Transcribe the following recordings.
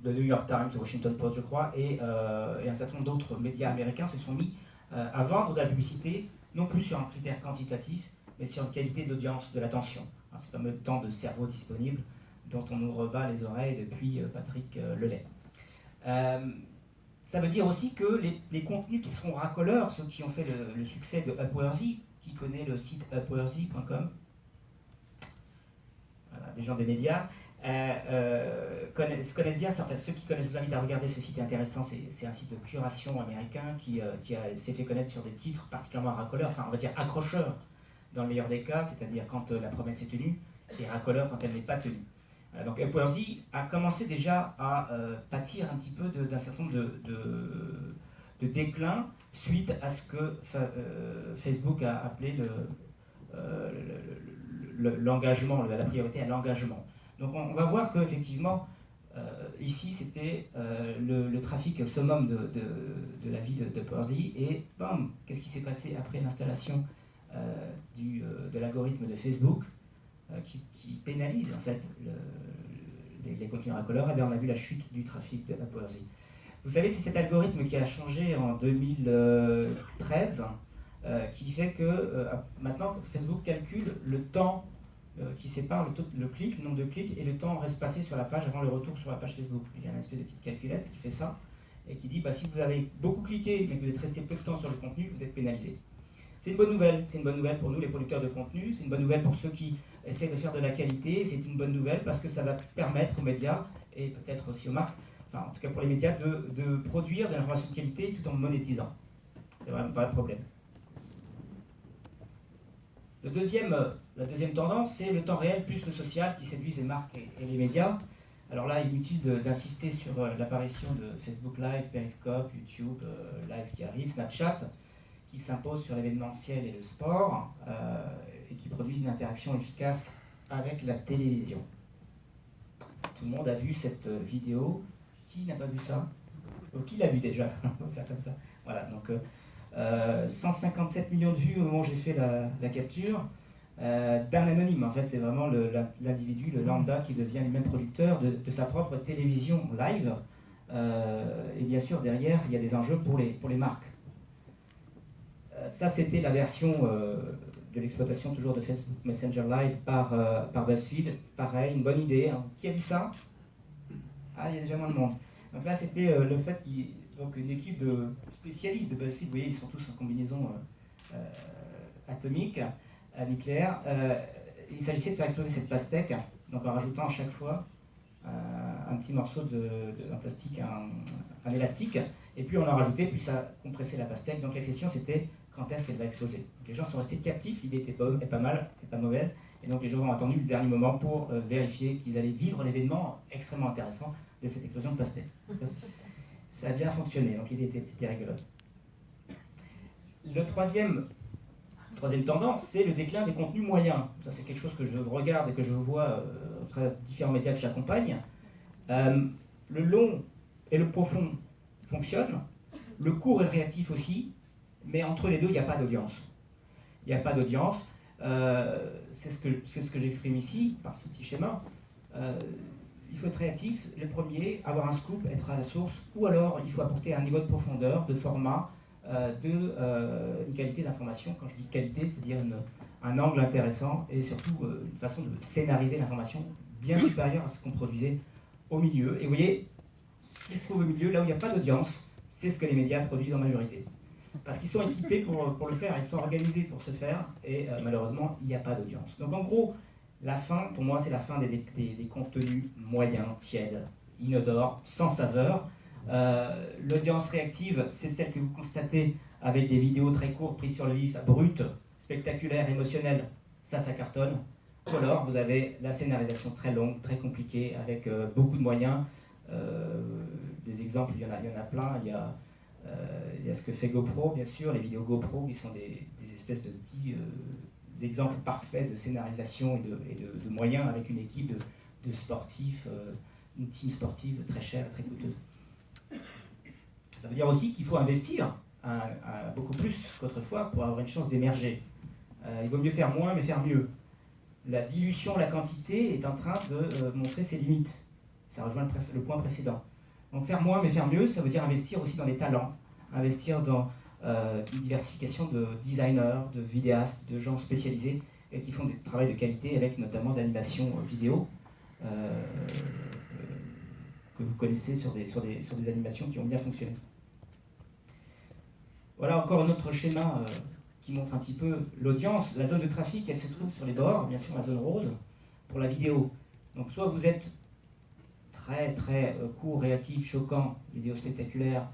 le New York Times, le Washington Post, je crois, et un certain nombre d'autres médias américains se sont mis à vendre de la publicité, non plus sur un critère quantitatif, mais sur une qualité d'audience, de l'attention. Hein, ce fameux temps de cerveau disponible dont on nous rebat les oreilles depuis Patrick Lelay. Ça veut dire aussi que les contenus qui seront racoleurs, ceux qui ont fait le succès de Upworthy, qui connaît le site upworthy.com, voilà, des gens des médias, connaissent bien ça. En fait, ceux qui connaissent, je vous invite à regarder ce site intéressant. C'est un site de curation américain qui s'est fait connaître sur des titres particulièrement racoleurs, enfin on va dire accrocheurs dans le meilleur des cas, c'est-à-dire quand la promesse est tenue, et racoleurs quand elle n'est pas tenue. Donc Upworthy a commencé déjà à pâtir un petit peu d'un certain nombre de déclin suite à ce que Facebook a appelé l'engagement, la priorité à l'engagement. Donc on va voir qu'effectivement, ici c'était le trafic summum de la vie d'Upworthy, et bam, qu'est-ce qui s'est passé après l'installation de l'algorithme de Facebook qui pénalise en fait les contenus racoleurs, et bien on a vu la chute du trafic de Upworthy. Vous savez, c'est cet algorithme qui a changé en 2013 qui fait que maintenant Facebook calcule le temps qui sépare le nombre de clics et le temps reste passé sur la page avant le retour sur la page Facebook. Il y a une espèce de petite calculette qui fait ça et qui dit si vous avez beaucoup cliqué mais que vous êtes resté peu de temps sur le contenu, vous êtes pénalisé. C'est une bonne nouvelle. C'est une bonne nouvelle pour nous, les producteurs de contenu. C'est une bonne nouvelle pour ceux qui essaient de faire de la qualité. C'est une bonne nouvelle parce que ça va permettre aux médias, et peut-être aussi aux marques, enfin en tout cas pour les médias, de produire de l'information de qualité tout en monétisant. C'est vraiment un vrai problème. La deuxième tendance, c'est le temps réel plus le social qui séduisent les marques et les médias. Alors là, inutile d'insister sur l'apparition de Facebook Live, Periscope, YouTube Live qui arrive, Snapchat, qui s'impose sur l'événementiel et le sport, et qui produisent une interaction efficace avec la télévision. Tout le monde a vu cette vidéo. Qui n'a pas vu ça? Qui l'a vu déjà? On va faire comme ça. Voilà, donc 157 millions de vues au moment où j'ai fait la capture, d'un anonyme. En fait, c'est vraiment l'individu, le lambda, qui devient lui-même producteur de sa propre télévision live. Et bien sûr, derrière, il y a des enjeux pour les marques. Ça, c'était la version de l'exploitation toujours de Facebook Messenger Live par BuzzFeed. Pareil, une bonne idée. Hein. Qui a vu ça? Ah, il y a déjà moins de monde. Donc là, c'était le fait qu'une équipe de spécialistes de BuzzFeed, vous voyez, ils sont tous en combinaison atomique, nucléaire. Il s'agissait de faire exploser cette pastèque, donc en rajoutant à chaque fois un petit morceau d'un plastique, un élastique, et plus on en rajoutait, plus ça compressait la pastèque. Donc la question c'était quand est-ce qu'elle va exploser. Donc les gens sont restés captifs, l'idée était pas mal, et pas mauvaise, et donc les gens ont attendu le dernier moment pour vérifier qu'ils allaient vivre l'événement extrêmement intéressant de cette explosion de pastèque. Ça a bien fonctionné, donc l'idée était rigolote. La troisième tendance, c'est le déclin des contenus moyens. Ça, c'est quelque chose que je regarde et que je vois au travers de différents médias que j'accompagne. Le long et le profond fonctionnent, le court et le réactif aussi, mais entre les deux, il n'y a pas d'audience. Il n'y a pas d'audience. C'est ce que j'exprime ici, par ce petit schéma. Il faut être réactif, le premier, avoir un scoop, être à la source, ou alors il faut apporter un niveau de profondeur, de format, une qualité d'information. Quand je dis qualité, c'est-à-dire un angle intéressant et surtout une façon de scénariser l'information bien supérieure à ce qu'on produisait au milieu. Et vous voyez, ce qui se trouve au milieu, là où il n'y a pas d'audience, c'est ce que les médias produisent en majorité. Parce qu'ils sont équipés pour le faire, ils sont organisés pour ce faire, et malheureusement, il n'y a pas d'audience. Donc en gros, la fin, pour moi, c'est la fin des contenus moyens, tièdes, inodores, sans saveur. L'audience réactive, c'est celle que vous constatez avec des vidéos très courtes, prises sur le vif, brutes, spectaculaires, émotionnelles. Ça cartonne. Ou alors, vous avez la scénarisation très longue, très compliquée, avec beaucoup de moyens. Des exemples, il y en a plein. Il y a ce que fait GoPro, bien sûr, les vidéos GoPro, qui sont des espèces de petits exemples parfaits de scénarisation et de moyens, avec une équipe de sportifs, une team sportive très chère et très coûteuse. Ça veut dire aussi qu'il faut investir beaucoup plus qu'autrefois pour avoir une chance d'émerger. Il vaut mieux faire moins, mais faire mieux. La dilution, la quantité est en train de montrer ses limites. Ça rejoint le point précédent. Donc faire moins mais faire mieux, ça veut dire investir aussi dans les talents, investir dans une diversification de designers, de vidéastes, de gens spécialisés et qui font du travail de qualité avec notamment d'animation vidéo que vous connaissez sur des animations qui ont bien fonctionné. Voilà encore un autre schéma qui montre un petit peu l'audience. La zone de trafic, elle se trouve sur les bords, bien sûr la zone rose, pour la vidéo. Donc soit vous êtes très très court, réactif, choquant, vidéo spectaculaire,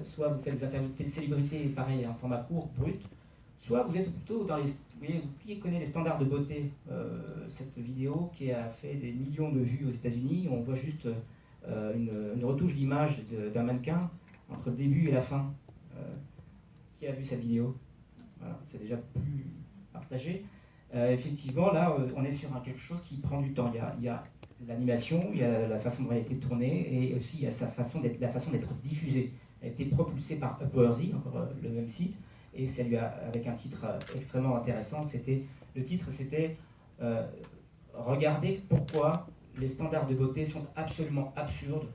soit vous faites des interviews de célébrités, pareil, en format court, brut, soit vous êtes plutôt dans les... Vous voyez, qui connaît les standards de beauté, cette vidéo qui a fait des millions de vues aux États-Unis, on voit juste une retouche d'image d'un mannequin entre le début et la fin. Qui a vu cette vidéo? Voilà, c'est déjà plus partagé. Effectivement, là, on est sur quelque chose qui prend du temps. Il y a l'animation, il y a la façon dont elle a été tournée, et aussi il y a la façon d'être diffusée. Elle a été propulsée par Upworthy, encore le même site, et ça lui a, avec un titre extrêmement intéressant. Le titre, c'était Regardez pourquoi les standards de beauté sont absolument absurdes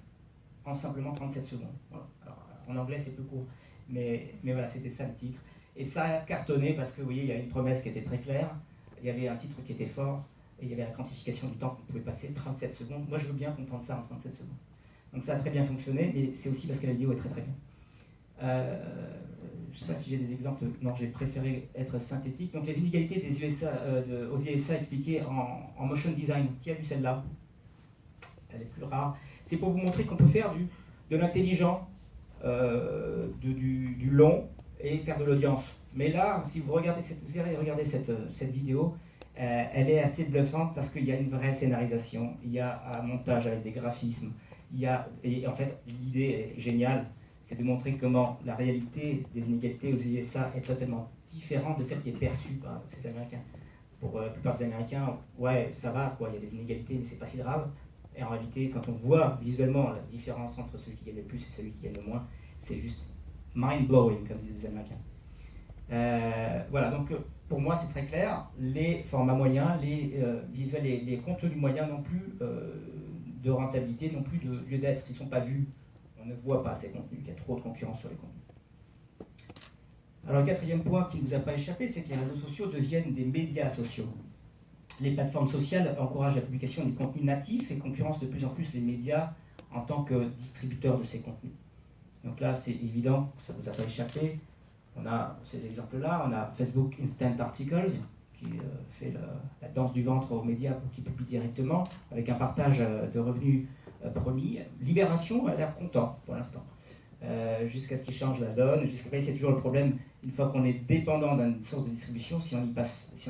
en simplement 37 secondes. Voilà. Alors, en anglais, c'est plus court, mais voilà, c'était ça le titre. Et ça a cartonné parce que, vous voyez, il y a une promesse qui était très claire, il y avait un titre qui était fort, et il y avait la quantification du temps qu'on pouvait passer, 37 secondes. Moi, je veux bien comprendre ça en 37 secondes. Donc ça a très bien fonctionné, mais c'est aussi parce que la vidéo est très très bien. Je ne sais pas si j'ai des exemples, non, j'ai préféré être synthétique. Donc les inégalités des USA, aux USA expliquées en motion design. Qui a vu celle-là? Elle est plus rare. C'est pour vous montrer qu'on peut faire de l'intelligent, du long, et faire de l'audience. Mais là, si vous regardez cette vidéo, elle est assez bluffante parce qu'il y a une vraie scénarisation, il y a un montage avec des graphismes, et en fait l'idée est géniale, c'est de montrer comment la réalité des inégalités aux USA est totalement différente de celle qui est perçue par ces Américains. Pour la plupart des Américains, ouais, ça va, quoi, il y a des inégalités, mais c'est pas si grave. Et en réalité, quand on voit visuellement la différence entre celui qui gagne le plus et celui qui gagne le moins, c'est juste mind-blowing, comme disent les Américains. Voilà, donc pour moi c'est très clair, les formats moyens, les visuels, les contenus moyens n'ont plus de rentabilité, n'ont plus de lieu d'être, ils ne sont pas vus, on ne voit pas ces contenus, il y a trop de concurrence sur les contenus. Alors le quatrième point qui ne nous a pas échappé, c'est que les réseaux sociaux deviennent des médias sociaux. Les plateformes sociales encouragent la publication des contenus natifs et concurrencent de plus en plus les médias en tant que distributeurs de ces contenus. Donc là, c'est évident, ça ne vous a pas échappé. On a ces exemples-là, on a Facebook Instant Articles, qui fait la danse du ventre aux médias pour qu'ils publient directement, avec un partage de revenus promis. Libération a l'air content pour l'instant, jusqu'à ce qu'ils changent la donne. Jusqu'à c'est toujours le problème, une fois qu'on est dépendant d'une source de distribution, si on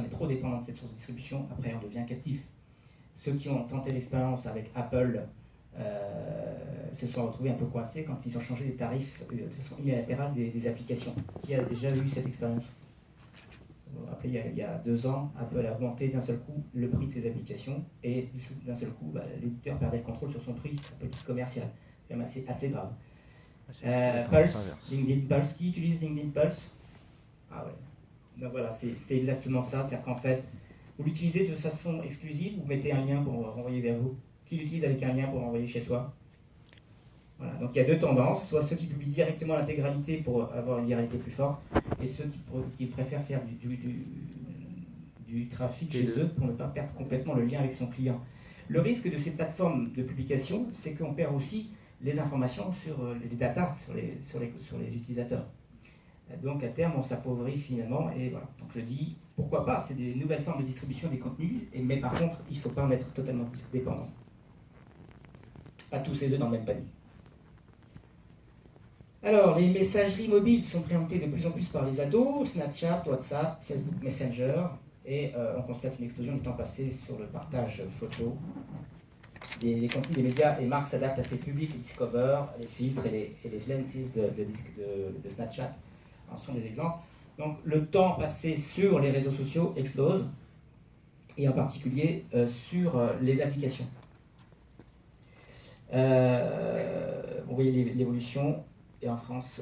est trop dépendant de cette source de distribution, après on devient captif. Ceux qui ont tenté l'expérience avec Apple se sont retrouvés un peu coincés quand ils ont changé les tarifs de façon unilatérale des applications. Qui a déjà eu cette expérience? Après, il y a 2 ans, Apple a augmenté d'un seul coup le prix de ses applications et d'un seul coup, l'éditeur perdait le contrôle sur son prix, sa politique commerciale. C'est quand même assez grave. Pulse, LinkedIn Pulse. Qui utilise LinkedIn Pulse? Ah ouais. Donc voilà, c'est exactement ça. C'est-à-dire qu'en fait, vous l'utilisez de façon exclusive, vous mettez un lien pour renvoyer vers vous. Qui l'utilise avec un lien pour envoyer chez soi? Voilà, donc il y a 2 tendances, soit ceux qui publient directement l'intégralité pour avoir une viralité plus forte, et ceux qui préfèrent faire du trafic chez eux pour ne pas perdre complètement le lien avec son client. Le risque de ces plateformes de publication, c'est qu'on perd aussi les informations sur les datas, sur les utilisateurs. Donc à terme, on s'appauvrit finalement, et voilà. Donc je dis, pourquoi pas, c'est des nouvelles formes de distribution des contenus, mais par contre, il ne faut pas en être totalement dépendant. Pas tous ces œufs dans le même panier. Alors, les messageries mobiles sont préemptées de plus en plus par les ados, Snapchat, WhatsApp, Facebook Messenger, et on constate une explosion du temps passé sur le partage photo. Les contenus des médias et marques s'adaptent à ces publics, les Discover, les filtres et les lenses de Snapchat en sont des exemples. Donc le temps passé sur les réseaux sociaux explose, et en particulier sur les applications. Vous voyez l'évolution. Et en France,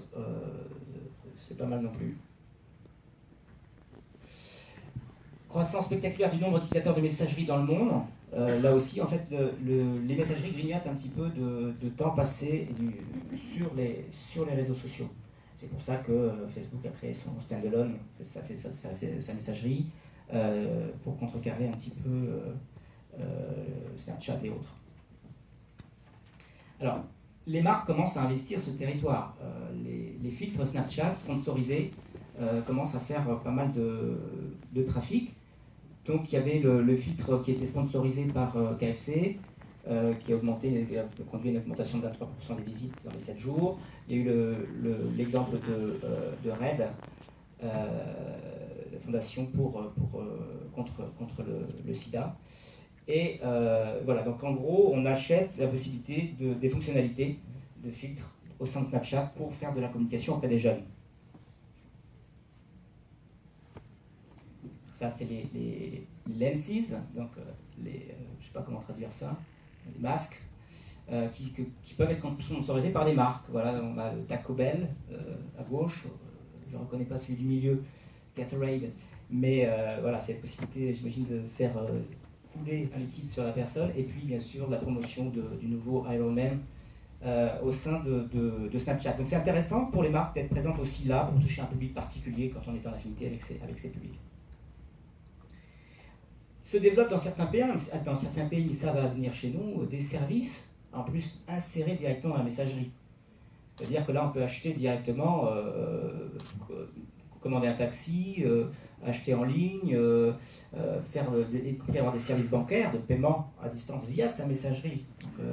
c'est pas mal non plus. Croissance spectaculaire du nombre d'utilisateurs de messagerie dans le monde. là aussi, en fait, les messageries grignotent un petit peu de temps passé sur les réseaux sociaux. C'est pour ça que Facebook a créé son standalone, ça fait sa messagerie, pour contrecarrer un petit peu Snapchat et autres. Alors, les marques commencent à investir ce territoire. Les filtres Snapchat sponsorisés commencent à faire pas mal de trafic. Donc il y avait le filtre qui était sponsorisé par KFC, qui a conduit à une augmentation de 23% des visites dans les 7 jours. Il y a eu l'exemple de RAID, la fondation contre le sida. Et voilà, donc en gros, on achète la possibilité des fonctionnalités de filtres au sein de Snapchat pour faire de la communication auprès des jeunes. Ça, c'est les lenses, donc je ne sais pas comment traduire ça, les masques, qui peuvent être sponsorisés par des marques. Voilà, on a le Taco Bell à gauche, je ne reconnais pas celui du milieu, Gatorade, mais voilà, c'est la possibilité, j'imagine, de faire couler un liquide sur la personne, et puis bien sûr la promotion du nouveau Ironman au sein de Snapchat. Donc c'est intéressant pour les marques d'être présentes aussi là pour toucher un public particulier quand on est en affinité avec ces publics. Se développent dans certains pays, ça va venir chez nous, des services en plus insérés directement dans la messagerie. C'est-à-dire que là, on peut acheter directement, commander un taxi, acheter en ligne, avoir des services bancaires de paiement à distance via sa messagerie. Donc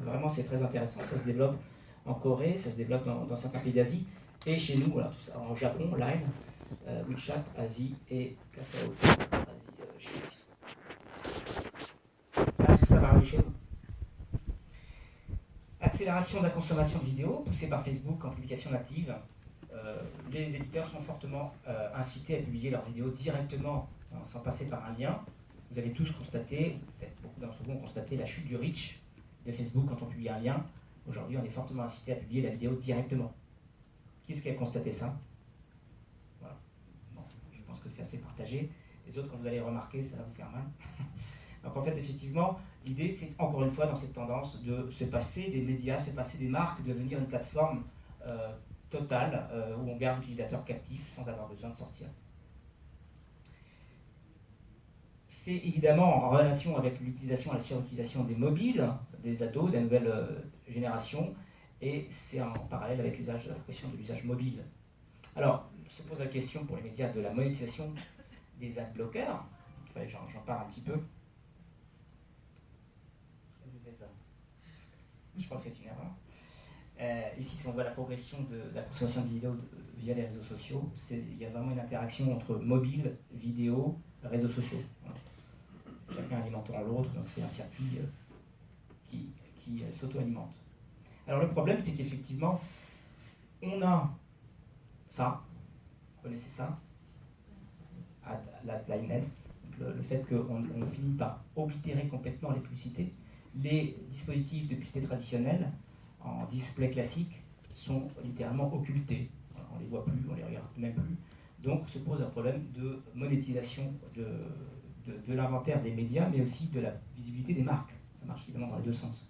vraiment, c'est très intéressant. Ça se développe en Corée, ça se développe dans certains pays d'Asie. Et chez nous, voilà, tout ça, en Japon, Line, WeChat, Asie et Kakao, Asie, Chine. Là, tout ça va arriver chez nous. Accélération de la consommation de vidéos, poussée par Facebook en publication native. Les éditeurs sont fortement incités à publier leurs vidéos directement, sans passer par un lien. Vous avez tous constaté, peut-être beaucoup d'entre vous ont constaté la chute du reach de Facebook quand on publie un lien. Aujourd'hui, on est fortement incité à publier la vidéo directement. Qui est-ce qui a constaté ça? Voilà. Bon, je pense que c'est assez partagé. Les autres, quand vous allez remarquer, ça va vous faire mal. Donc en fait, effectivement, l'idée, c'est encore une fois dans cette tendance de se passer des médias, se passer des marques, de devenir une plateforme totale où on garde l'utilisateur captif sans avoir besoin de sortir. C'est évidemment en relation avec l'utilisation et la surutilisation des mobiles, des ados, des nouvelles générations, et c'est en parallèle avec la question de l'usage mobile. Alors, se pose la question pour les médias de la monétisation des ad-bloqueurs. Il fallait que j'en parle un petit peu. Je pense que c'est une erreur. Ici, si on voit la progression de la consommation de vidéos via les réseaux sociaux, il y a vraiment une interaction entre mobile, vidéo, réseaux sociaux. Voilà. Chacun alimentant l'autre, donc c'est un circuit qui s'auto-alimente. Alors le problème, c'est qu'effectivement, on a ça, vous connaissez ça, la blindness, le fait qu'on finit par oblitérer complètement les publicités. Les dispositifs de publicité traditionnels en display classique sont littéralement occultés. On ne les voit plus, on ne les regarde même plus. Donc se pose un problème de monétisation de l'inventaire des médias, mais aussi de la visibilité des marques. Ça marche évidemment dans les deux sens.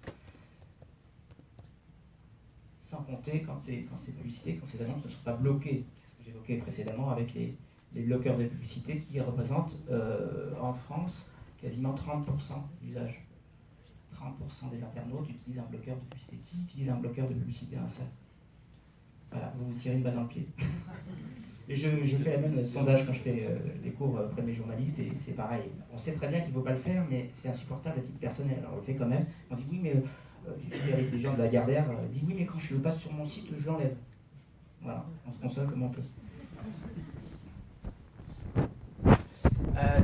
Sans compter quand ces publicités, quand ces annonces ne sont pas bloquées. C'est ce que j'évoquais précédemment avec les bloqueurs de publicité qui représentent en France quasiment 30% d'usage. 30% des internautes utilisent un bloqueur de publicité. Qui utilise un bloqueur de publicité dans la salle? Voilà, vous vous tirez une balle dans le pied. Et je fais la même sondage quand je fais des cours auprès de mes journalistes, et c'est pareil. On sait très bien qu'il ne faut pas le faire, mais c'est insupportable à titre personnel. Alors on le fait quand même. On dit oui, mais j'ai fait avec des gens de la Gardère, dit oui, mais quand je passe sur mon site, je l'enlève. Voilà, on se console comme on peut.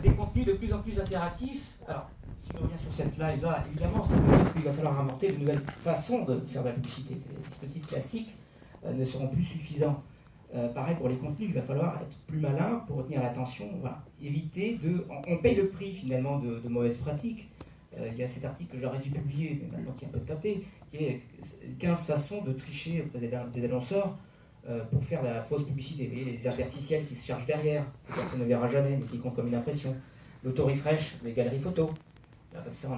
Des contenus de plus en plus interactifs. Alors, si je reviens sur cette slide-là, évidemment, ça veut dire qu'il va falloir inventer de nouvelles façons de faire de la publicité. Les dispositifs classiques ne seront plus suffisants. Pareil pour les contenus, il va falloir être plus malin pour retenir l'attention. Voilà. Éviter de... On paye le prix finalement de mauvaises pratiques. Il y a cet article que j'aurais dû publier, mais maintenant qui est un peu tapé, qui est 15 façons de tricher auprès des annonceurs pour faire la fausse publicité. Vous voyez, les interstitiels qui se chargent derrière, que personne ne verra jamais, mais qui comptent comme une impression. L'auto-refresh, les galeries photos. Là, comme ça,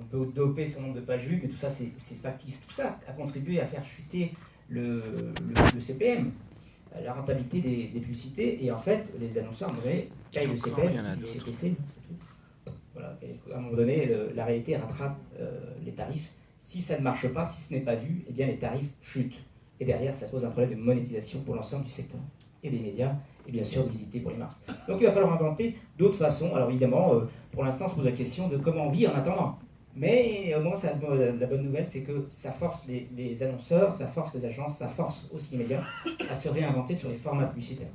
on peut doper son nombre de pages vues, mais tout ça, c'est factice. Tout ça a contribué à faire chuter le CPM, la rentabilité des publicités. Et en fait, les annonceurs, à un moment donné, payent le CPM, du CPC. Voilà. Et à un moment donné, la réalité rattrape les tarifs. Si ça ne marche pas, si ce n'est pas vu, eh bien les tarifs chutent. Et derrière, ça pose un problème de monétisation pour l'ensemble du secteur et des médias, et bien sûr de visibilité pour les marques. Donc il va falloir inventer d'autres façons. Alors évidemment, pour l'instant, on se pose la question de comment on vit en attendant. Mais au moins, la bonne nouvelle, c'est que ça force les annonceurs, ça force les agences, ça force aussi les médias à se réinventer sur les formats publicitaires.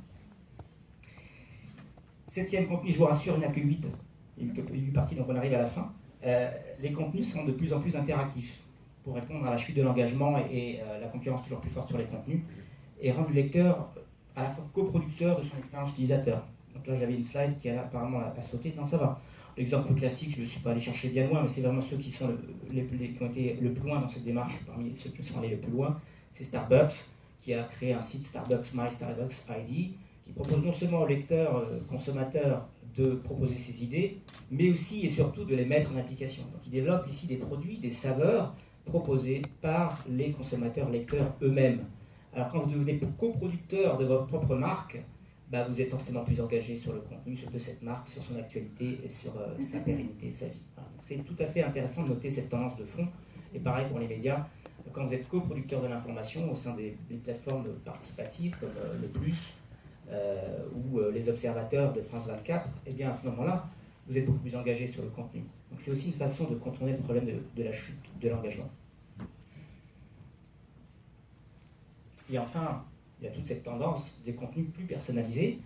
7e contenu, je vous rassure, il n'y en a que 8. Il n'y a que 8 parties, donc on arrive à la fin. Les contenus sont de plus en plus interactifs pour répondre à la chute de l'engagement et la concurrence toujours plus forte sur les contenus, et rendre le lecteur à la fois coproducteur de son expérience utilisateur. Donc là, j'avais une slide qui apparemment a sauté. Non, ça va. L'exemple classique, je ne suis pas allé chercher bien loin, mais c'est vraiment ceux qui sont qui ont été le plus loin dans cette démarche, parmi ceux qui sont allés le plus loin. C'est Starbucks, qui a créé un site Starbucks My Starbucks ID, qui propose non seulement aux lecteurs, consommateurs, de proposer ses idées, mais aussi et surtout de les mettre en application. Donc il développe ici des produits, des saveurs proposés par les consommateurs lecteurs eux-mêmes. Alors quand vous devenez coproducteur de votre propre marque, vous êtes forcément plus engagé sur le contenu de cette marque, sur son actualité et sur sa pérennité, sa vie. Voilà. C'est tout à fait intéressant de noter cette tendance de fond. Et pareil pour les médias, quand vous êtes coproducteur de l'information au sein des plateformes participatives comme Le Plus ou les observateurs de France 24, eh bien à ce moment-là, vous êtes beaucoup plus engagé sur le contenu. Donc c'est aussi une façon de contourner le problème de la chute de l'engagement. Et enfin, il y a toute cette tendance des contenus plus personnalisés,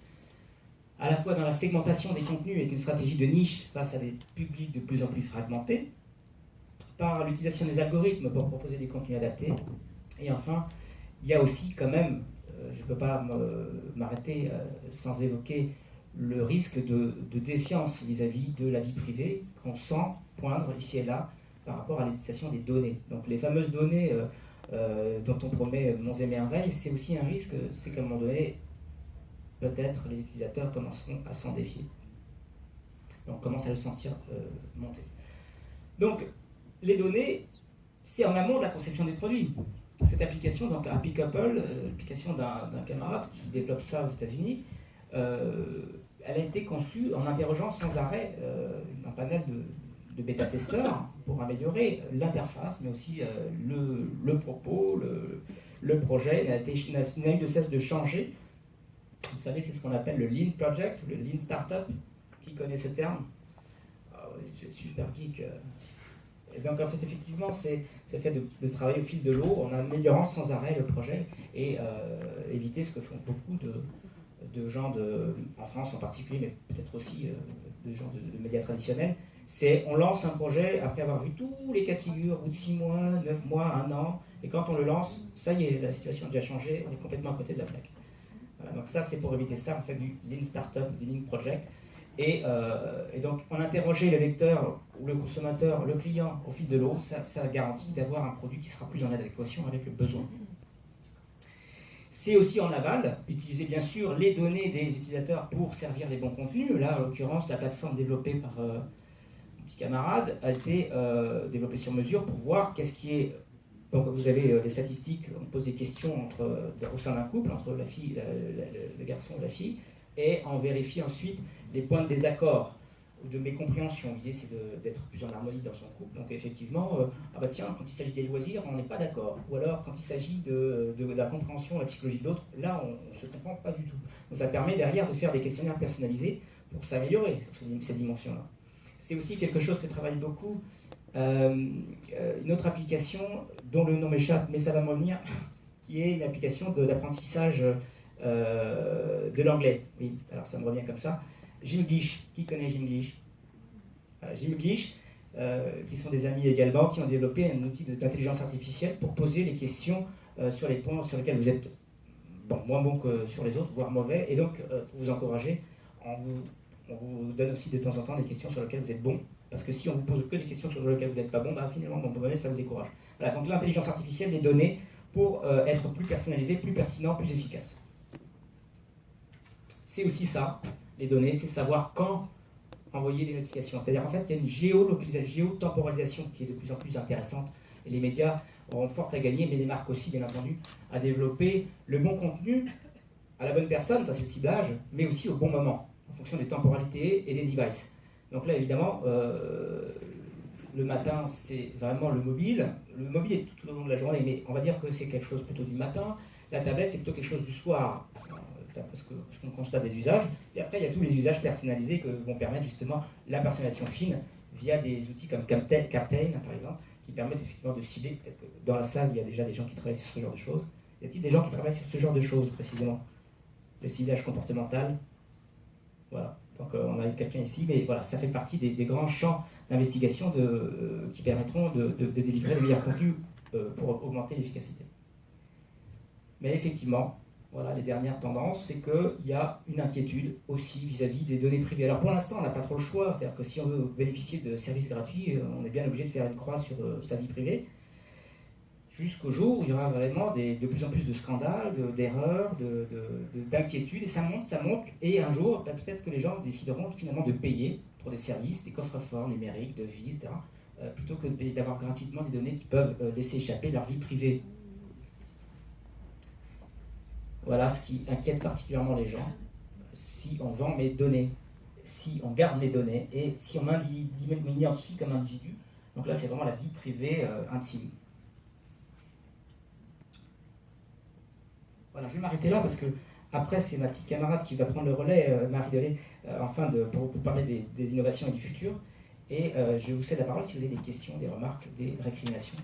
à la fois dans la segmentation des contenus avec une stratégie de niche face à des publics de plus en plus fragmentés, par l'utilisation des algorithmes pour proposer des contenus adaptés. Et enfin, il y a aussi quand même, je ne peux pas m'arrêter sans évoquer le risque de défiance vis-à-vis de la vie privée qu'on sent poindre ici et là par rapport à l'utilisation des données. Donc les fameuses données dont on promet monts et merveilles, c'est aussi un risque, c'est qu'à un moment donné, peut-être les utilisateurs commenceront à s'en défier. Et on commence à le sentir monter. Donc, les données, c'est en amont de la conception des produits. Cette application, donc Happy Couple, l'application d'un camarade qui développe ça aux États-Unis, elle a été conçue en interrogeant sans arrêt un panel de bêta-testeurs pour améliorer l'interface, mais aussi le propos, le projet n'a eu de cesse de changer. Vous savez, c'est ce qu'on appelle le Lean Project, le Lean Startup. Qui connaît ce terme? C'est super geek. Et donc, en fait, effectivement, c'est le fait de travailler au fil de l'eau en améliorant sans arrêt le projet et éviter ce que font beaucoup de gens, en France en particulier, mais peut-être aussi de gens de médias traditionnels. C'est on lance un projet après avoir vu tous les cas de figure, au bout de 6 mois, 9 mois, 1 an, et quand on le lance, ça y est, la situation a déjà changé, on est complètement à côté de la plaque. Voilà, donc ça, c'est pour éviter ça, on fait du Lean Startup, du Lean Project. Et donc, on interrogeait le lecteur, ou le consommateur, le client au fil de l'eau, ça garantit d'avoir un produit qui sera plus en adéquation avec le besoin. C'est aussi en aval, utiliser bien sûr les données des utilisateurs pour servir des bons contenus. Là, en l'occurrence, la plateforme développée par mon petit camarade a été développée sur mesure pour voir qu'est-ce qui est... Donc vous avez les statistiques, on pose des questions au sein d'un couple, entre la fille, le garçon et la fille, et on vérifie ensuite les points de désaccord ou de mécompréhension. L'idée, c'est d'être plus en harmonie dans son couple. Donc effectivement, tiens, quand il s'agit des loisirs, on n'est pas d'accord. Ou alors, quand il s'agit de la compréhension, de la psychologie de l'autre, là, on ne se comprend pas du tout. Donc ça permet derrière de faire des questionnaires personnalisés pour s'améliorer sur cette dimension-là. C'est aussi quelque chose que travaille beaucoup une autre application dont le nom m'échappe, mais ça va m'en venir, qui est une application d'apprentissage de l'anglais. Oui, alors ça me revient comme ça. Gimglish, qui connaît Gimglish? Gimglish, qui sont des amis également, qui ont développé un outil d'intelligence artificielle pour poser les questions sur les points sur lesquels vous êtes moins bon que sur les autres, voire mauvais, et donc pour vous encourager, on vous donne aussi de temps en temps des questions sur lesquelles vous êtes bon, parce que si on vous pose que des questions sur lesquelles vous n'êtes pas bon, finalement, à un moment donné, ça vous décourage. Voilà, donc l'intelligence artificielle, les données, pour être plus personnalisé, plus pertinent, plus efficace. C'est aussi ça, les données, c'est savoir quand envoyer des notifications. C'est-à-dire en fait il y a une géotemporalisation qui est de plus en plus intéressante. Et les médias auront fort à gagner, mais les marques aussi bien entendu, à développer le bon contenu à la bonne personne, ça c'est le ciblage, mais aussi au bon moment, en fonction des temporalités et des devices. Donc là évidemment, le matin c'est vraiment le mobile. Le mobile est tout au long de la journée, mais on va dire que c'est quelque chose plutôt du matin. La tablette c'est plutôt quelque chose du soir, parce qu'on constate des usages. Et après il y a tous les usages personnalisés que vont permettre justement la personnalisation fine via des outils comme Captain par exemple, qui permettent effectivement de cibler. Peut-être que dans la salle il y a déjà des gens qui travaillent sur ce genre de choses. Y a-t-il des gens qui travaillent sur ce genre de choses précisément? Le ciblage comportemental. Voilà. Donc on a quelqu'un ici, mais voilà, ça fait partie des grands champs d'investigation qui permettront de délivrer le meilleur contenu pour augmenter l'efficacité. Mais effectivement, voilà, les dernières tendances, c'est qu'il y a une inquiétude aussi vis-à-vis des données privées. Alors pour l'instant, on n'a pas trop le choix, c'est-à-dire que si on veut bénéficier de services gratuits, on est bien obligé de faire une croix sur sa vie privée, jusqu'au jour où il y aura vraiment de plus en plus de scandales, d'erreurs, d'inquiétudes, et ça monte, et un jour, peut-être que les gens décideront finalement de payer pour des services, des coffres-forts numériques, de vie, etc., plutôt que d'avoir gratuitement des données qui peuvent laisser échapper leur vie privée. Voilà ce qui inquiète particulièrement les gens. Si on vend mes données, si on garde mes données, et si on m'identifie comme individu, donc là c'est vraiment la vie privée intime. Voilà, je vais m'arrêter là parce que après c'est ma petite camarade qui va prendre le relais, Marie Delay, pour parler des innovations et du futur. Et je vous cède la parole si vous avez des questions, des remarques, des récriminations.